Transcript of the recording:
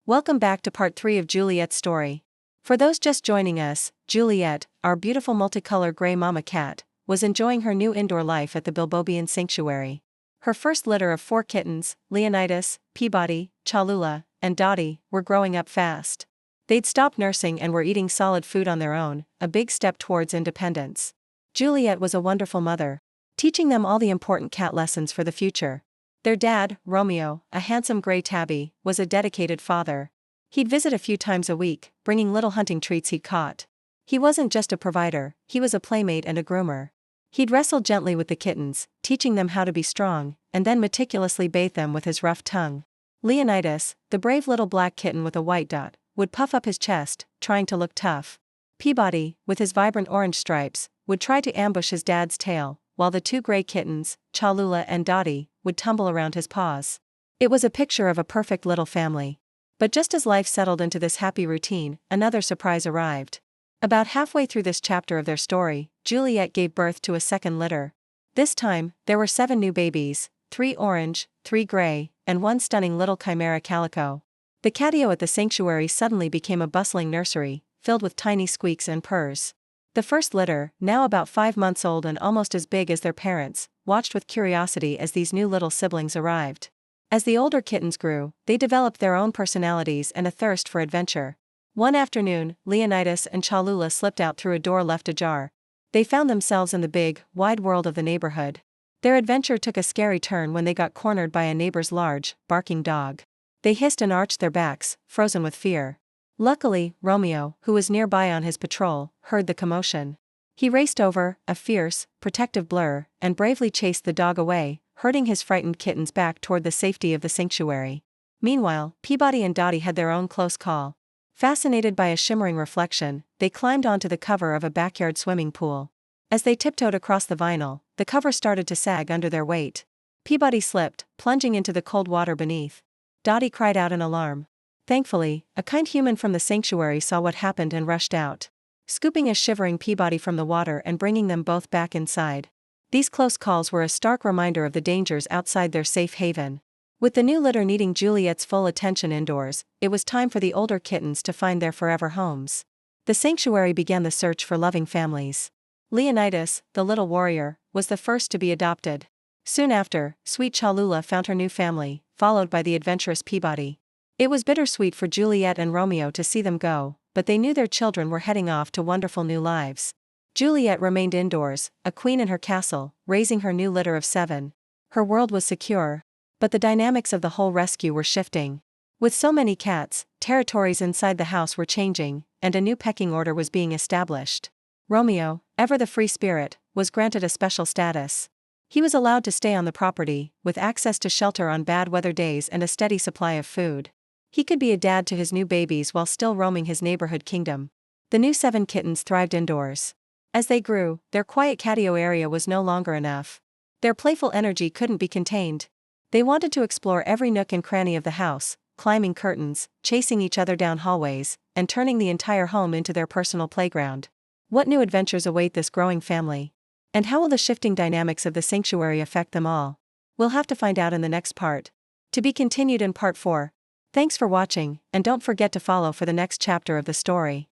Welcome back to part 3 of Juliet's story. For those just joining us, Juliet, our beautiful multicolor gray mama cat, was enjoying her new indoor life at the Bilbobian sanctuary. Her first litter of 4 kittens, Leonidas, Peabody, Cholula, and Dottie, were growing up fast. They'd stopped nursing and were eating solid food on their own, a big step towards independence. Juliet was a wonderful mother, teaching them all the important cat lessons for the future. Their dad, Romeo, a handsome gray tabby, was a dedicated father. He'd visit a few times a week, bringing little hunting treats he'd caught. He wasn't just a provider, he was a playmate and a groomer. He'd wrestle gently with the kittens, teaching them how to be strong, and then meticulously bathe them with his rough tongue. Leonidas, the brave little black kitten with a white dot, would puff up his chest, trying to look tough. Peabody, with his vibrant orange stripes, would try to ambush his dad's tail, while the 2 gray kittens, Cholula and Dottie, would tumble around his paws. It was a picture of a perfect little family. But just as life settled into this happy routine, another surprise arrived. About halfway through this chapter of their story, Juliet gave birth to a second litter. This time, there were 7 new babies, 3 orange, 3 gray, and 1 stunning little chimera calico. The catio at the sanctuary suddenly became a bustling nursery, filled with tiny squeaks and purrs. The first litter, now about 5 months old and almost as big as their parents, watched with curiosity as these new little siblings arrived. As the older kittens grew, they developed their own personalities and a thirst for adventure. One afternoon, Leonidas and Cholula slipped out through a door left ajar. They found themselves in the big, wide world of the neighborhood. Their adventure took a scary turn when they got cornered by a neighbor's large, barking dog. They hissed and arched their backs, frozen with fear. Luckily, Romeo, who was nearby on his patrol, heard the commotion. He raced over, a fierce, protective blur, and bravely chased the dog away, herding his frightened kittens back toward the safety of the sanctuary. Meanwhile, Peabody and Dottie had their own close call. Fascinated by a shimmering reflection, they climbed onto the cover of a backyard swimming pool. As they tiptoed across the vinyl, the cover started to sag under their weight. Peabody slipped, plunging into the cold water beneath. Dottie cried out in alarm. Thankfully, a kind human from the sanctuary saw what happened and rushed out, scooping a shivering Peabody from the water and bringing them both back inside. These close calls were a stark reminder of the dangers outside their safe haven. With the new litter needing Juliet's full attention indoors, it was time for the older kittens to find their forever homes. The sanctuary began the search for loving families. Leonidas, the little warrior, was the first to be adopted. Soon after, sweet Cholula found her new family, followed by the adventurous Peabody. It was bittersweet for Juliet and Romeo to see them go, but they knew their children were heading off to wonderful new lives. Juliet remained indoors, a queen in her castle, raising her new litter of 7. Her world was secure. But the dynamics of the whole rescue were shifting. With so many cats, territories inside the house were changing, and a new pecking order was being established. Romeo, ever the free spirit, was granted a special status. He was allowed to stay on the property, with access to shelter on bad weather days and a steady supply of food. He could be a dad to his new babies while still roaming his neighborhood kingdom. The new 7 kittens thrived indoors. As they grew, their quiet catio area was no longer enough. Their playful energy couldn't be contained. They wanted to explore every nook and cranny of the house, climbing curtains, chasing each other down hallways, and turning the entire home into their personal playground. What new adventures await this growing family? And how will the shifting dynamics of the sanctuary affect them all? We'll have to find out in the next part. To be continued in part 4. Thanks for watching, and don't forget to follow for the next chapter of the story.